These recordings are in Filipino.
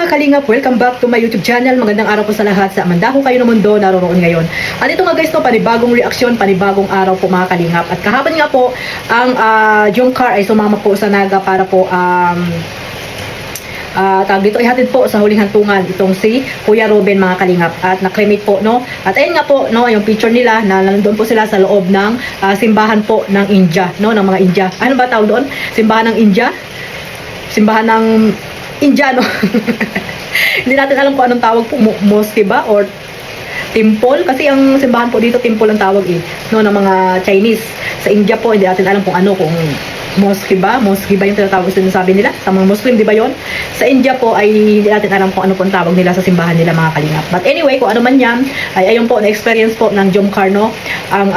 mga kalingap, welcome back to my YouTube channel. Magandang araw po sa lahat sa mandako kayo ng mundo naroroon ngayon. At ito nga guys, no, panibagong reaksyon, panibagong araw po mga kalingap. At kahapon nga po, ang Jungkar ay sumama po sa Naga para po tawag dito, ihatid po sa huling hantungan itong si Kuya Robin mga kalingap. At nakremate po, no? At ayun nga po, no, yung picture nila na nandun po sila sa loob ng simbahan po ng India, no? Ng mga India. Ano ba tawag doon? Simbahan ng India? Simbahan ng India, no? Hindi natin alam kung anong tawag po, mosque ba or temple, kasi ang simbahan po dito temple ang tawag no, ng mga Chinese. Sa India po hindi natin alam kung ano, kung mosque ba yung tinatawag, sinasabi nila sa mga Muslim, di ba yon? Sa India po ay hindi natin alam kung ano po ang tawag nila sa simbahan nila mga kalingap. But anyway, kung ano man yan, ay ayun po na experience po ng Jungkar, no, ang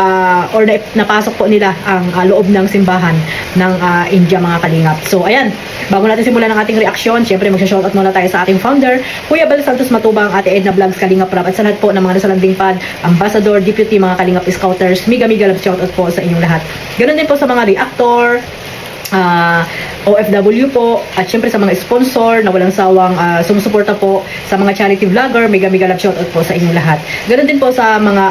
or napasok po nila ang loob ng simbahan ng India mga kalingap. So ayan, bago natin simulan ang ating reaction, syempre magsha-shoutout muna tayo sa ating founder, Kuya Bel Santos Matubang, Ate Edna Vlogs, Kalingap Rab, at sa lahat po ng mga nasalanding pad, ambassador, deputy, mga Kalingap Scouters, mega love shoutout po sa inyong lahat. Ganoon din po sa mga reactor, OFW po, at syempre sa mga sponsor na walang sawang sumusuporta po sa mga charity vlogger, mega love shoutout po sa inyong lahat. Ganoon din po sa mga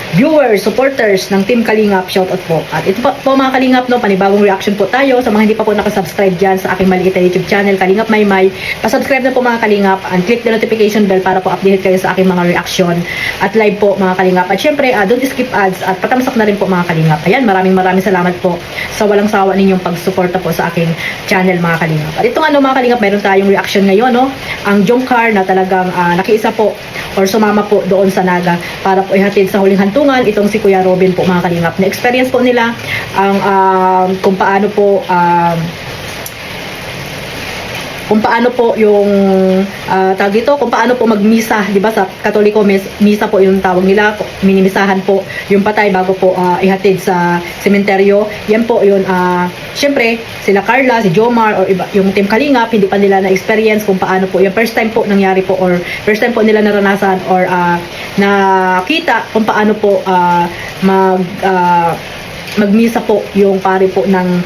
viewers, supporters ng Team Kalingap, shoutout po. At ito po mga Kalingap, no, panibagong reaction po tayo. Sa mga hindi pa po nakasubscribe dyan sa aking maliit na YouTube channel, Kalingap Maymay, pasubscribe na po mga Kalingap and click the notification bell para po update kayo sa aking mga reaction at live po mga Kalingap. At syempre, don't skip ads at patamsak na rin po mga Kalingap. Ayan, maraming salamat po sa walang sawa ninyong pagsuporta po sa aking channel mga Kalingap. At ito nga, no, mga Kalingap, mayroon tayong reaction ngayon, no, ang Jungkar na talagang nakiisa po or sumama po doon sa Naga para po ihatid sa huling hantungan itong si Kuya Robin po mga Kalingap. Na-experience po nila ang kung paano po yung tawag dito, kung paano po magmisa, di ba, sa Katoliko, misa po yung tawag nila, minimisahan po yung patay bago po ihatid sa sementeryo. Yan po yun, syempre sila Carla, si Jomar, or iba, yung Team Kalingap, hindi pa nila na-experience kung paano po, yung first time po nangyari po, or first time po nila naranasan, or nakita kung paano po magmisa po yung pare po ng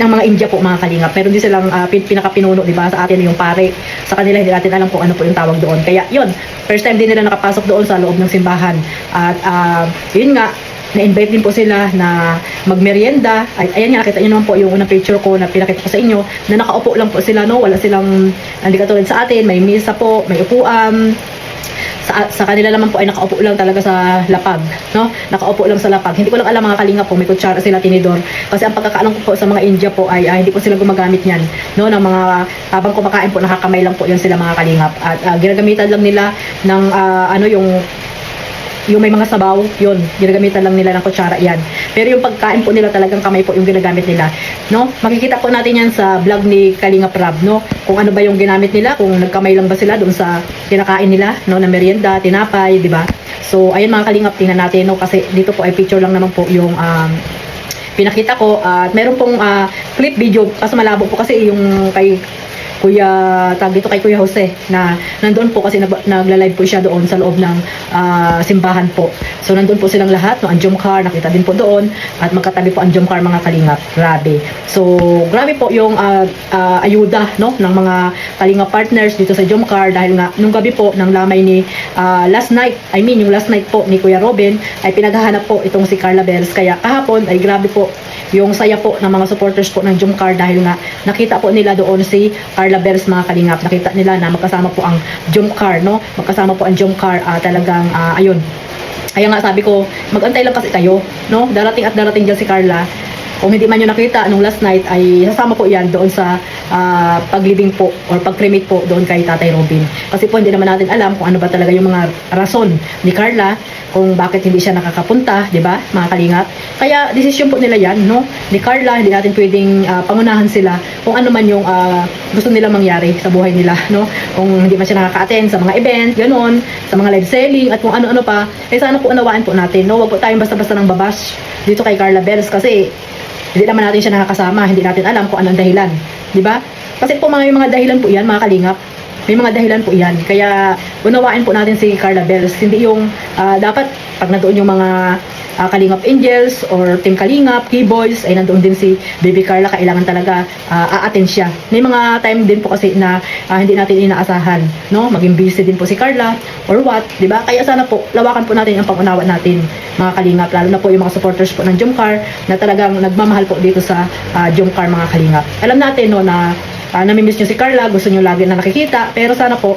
mga India po mga Kalingap. Meron din silang pinakapinuno, di ba? Sa atin yung pare. Sa kanila hindi natin alam kung ano po yung tawag doon. Kaya yun, first time din nila nakapasok doon sa loob ng simbahan. At yun nga, na-invite din po sila na magmerienda. Ayan nga, nakita nyo naman po yung unang picture ko na pinakita ko sa inyo, na nakaupo lang po sila, no? Wala silang, hindi katulad sa atin, may misa po, may upuan. Sa kanila naman po ay nakaupo lang talaga sa lapag, no? Nakaupo lang sa lapag. Hindi ko lang alam mga Kalingap po, may kutsara sila, tinidor. Kasi ang pagkakaalam ko po sa mga India po ay hindi po sila gumagamit niyan, no? Ng mga habang kumakain po, nakakamay lang po 'yan sila mga Kalingap. At ginagamitan lang nila ng yung may mga sabaw, yun, ginagamitan lang nila ng kutsara yan. Pero yung pagkain po nila talagang kamay po yung ginagamit nila, no? Makikita po natin yan sa vlog ni Kalingap Rab, no? Kung ano ba yung ginamit nila, kung nagkamay lang ba sila doon sa kinakain nila, no, na merienda, tinapay, di ba? So, ayun mga Kalingap, tingnan natin, no? Kasi dito po ay picture lang naman po yung pinakita ko. At meron pong clip video, kaso malabo po kasi yung kay tag dito kay Kuya Jose na nandoon po kasi nagla-live po siya doon sa loob ng simbahan po. So nandoon po silang lahat, no, ang Jungkar nakita din po doon, at magkatabi po ang Jungkar mga Kalingap. Grabe. So grabe po yung ayuda, no, ng mga Kalingap partners dito sa Jungkar, dahil nga nung gabi po ng lamay ni last night po ni Kuya Robin ay pinaghahanap po itong si Carla Bells. Kaya kahapon ay grabe po yung saya po ng mga supporters po ng Jungkar, dahil nga nakita po nila doon si Carla Bells mga Kalingap. Nakita nila na magkasama po ang Jungkar, no? Magkasama po ang Jungkar, talagang ayun. Kaya nga sabi ko, magantay lang kasi kayo, no? Darating dyan si Carla. Kung hindi man nyo nakita nung last night, ay sasama po yan doon sa paglibing po or pag-cremate po doon kay Tatay Robin. Kasi po hindi naman natin alam kung ano ba talaga yung mga rason ni Carla kung bakit hindi siya nakakapunta, di ba, mga Kalingap? Kaya desisyon po nila yan, no? Ni Carla, hindi natin pwedeng pangunahan sila kung ano man yung gusto nila mangyari sa buhay nila, no? Kung hindi man siya nakaka-attend sa mga event, ganoon, sa mga live selling, at kung ano-ano pa, eh sana po unawaan po natin, no? Wag po tayong basta-basta nang babash dito kay Carla Bells, kasi hindi naman natin siya nakakasama, hindi natin alam kung anong dahilan, di ba? Kasi po yung mga dahilan po yan, mga Kalingap, may mga dahilan po yan. Kaya unawain po natin si Carla Bells. Hindi yung dapat pag nandoon yung mga Kalingap Angels or Team Kalingap, K-Boys, ay nandoon din si Baby Carla, kailangan talaga a-attend siya. May mga time din po kasi na hindi natin inaasahan, no? Maging busy din po si Carla or what, di ba? Kaya sana po, lawakan po natin ang pang-unawa natin, mga Kalingap, lalo na po yung mga supporters po ng Jomcar na talagang nagmamahal po dito sa Jomcar, mga Kalingap. Alam natin, no, na namimiss nyo si Carla, gusto nyo lagi na nakikita, pero sana po,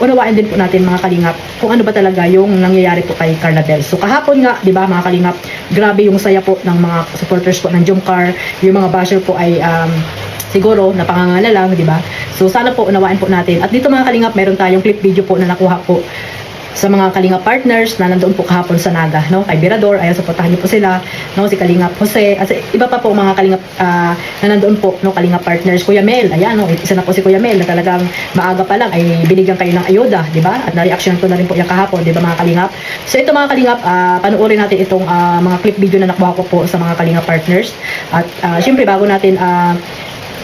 unawain din po natin, mga Kalingap, kung ano ba talaga yung nangyayari po kay Carla Bells. So kahapon nga, di ba, mga Kalingap, grabe yung saya po ng mga supporters po ng Jomcar, yung mga basher po ay siguro napangangala lang, di ba? So sana po unawain po natin. At dito, mga Kalingap, meron tayong clip video po na nakuha po sa mga Kalingap partners na nandoon po kahapon sa Naga, no? Kay Birador, ayan, supportahan niyo po sila, no? Si Kalingap Jose, at iba pa po mga Kalingap na nandoon po, no? Kalingap partners, Kuya Mel, ayan, no? Isa na po si Kuya Mel na talagang maaga pa lang ay binigyan kayo ng ayuda, di ba? At na-reaction ko na rin po yung kahapon, di ba, mga Kalingap? So ito, mga Kalingap, panuorin natin itong mga clip video na nakuha ko po sa mga Kalingap partners. At syempre, bago natin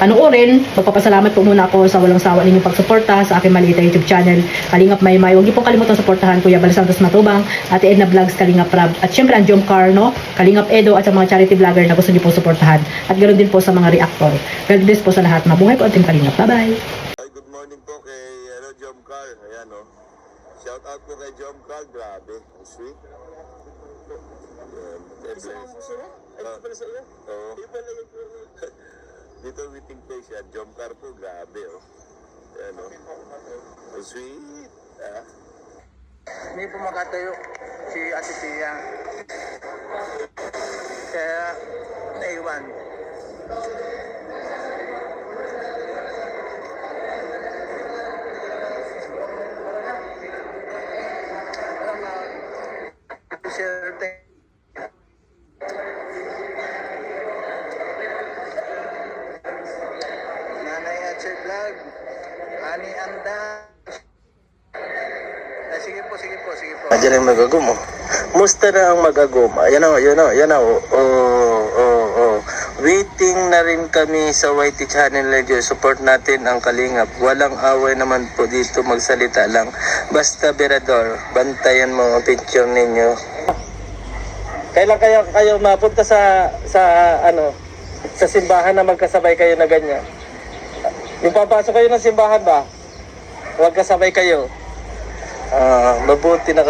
panoorin, magpapasalamat po muna ako sa walang sawa ninyong pagsuporta sa aking maliit na YouTube channel, Kalingap Maymay. Huwag niyo pong kalimutan suportahan Kuya Bal Santos Matubang, Ate Edna Vlogs, Kalingap Rab, at syempre ang Jomcar, no? Kalingap Edo, at sa mga charity vlogger na gusto niyo po suportahan. At ganoon din po sa mga reactor. God bless po sa lahat. Mabuhay po ang Team Kalingap. Bye-bye! Ay, good morning po kay Jomcar. Ayan, no? Shout out po kay Jomcar. Grabe. Ang sweet. Kasama mo sila? Ay, dito pala sa iyo? Oo. Di pala yun po. Dito meeting place yan. Jomcar po. Grabe, oh. Ayan, no? Ang sweet. Ah. Hindi po makatayo si Ate Tia. Kaya naiwan. Sir, Nanay at Sir Vlog, Ani Anda. Sige po, sige po, sige po. Diyan ang magagum, oh. Musta na ang magagum? Yan o, Waiting na rin kami sa YT channel radio. Support natin ang Kalingap. Walang away naman po dito, magsalita lang. Basta Berador, bantayan mo ang picture ninyo. Kailan kayo mapunta sa simbahan na magkasabay kayo na ganyan? Yung papasok kayo ng simbahan ba? Huwag kasabay kayo. Mabuti na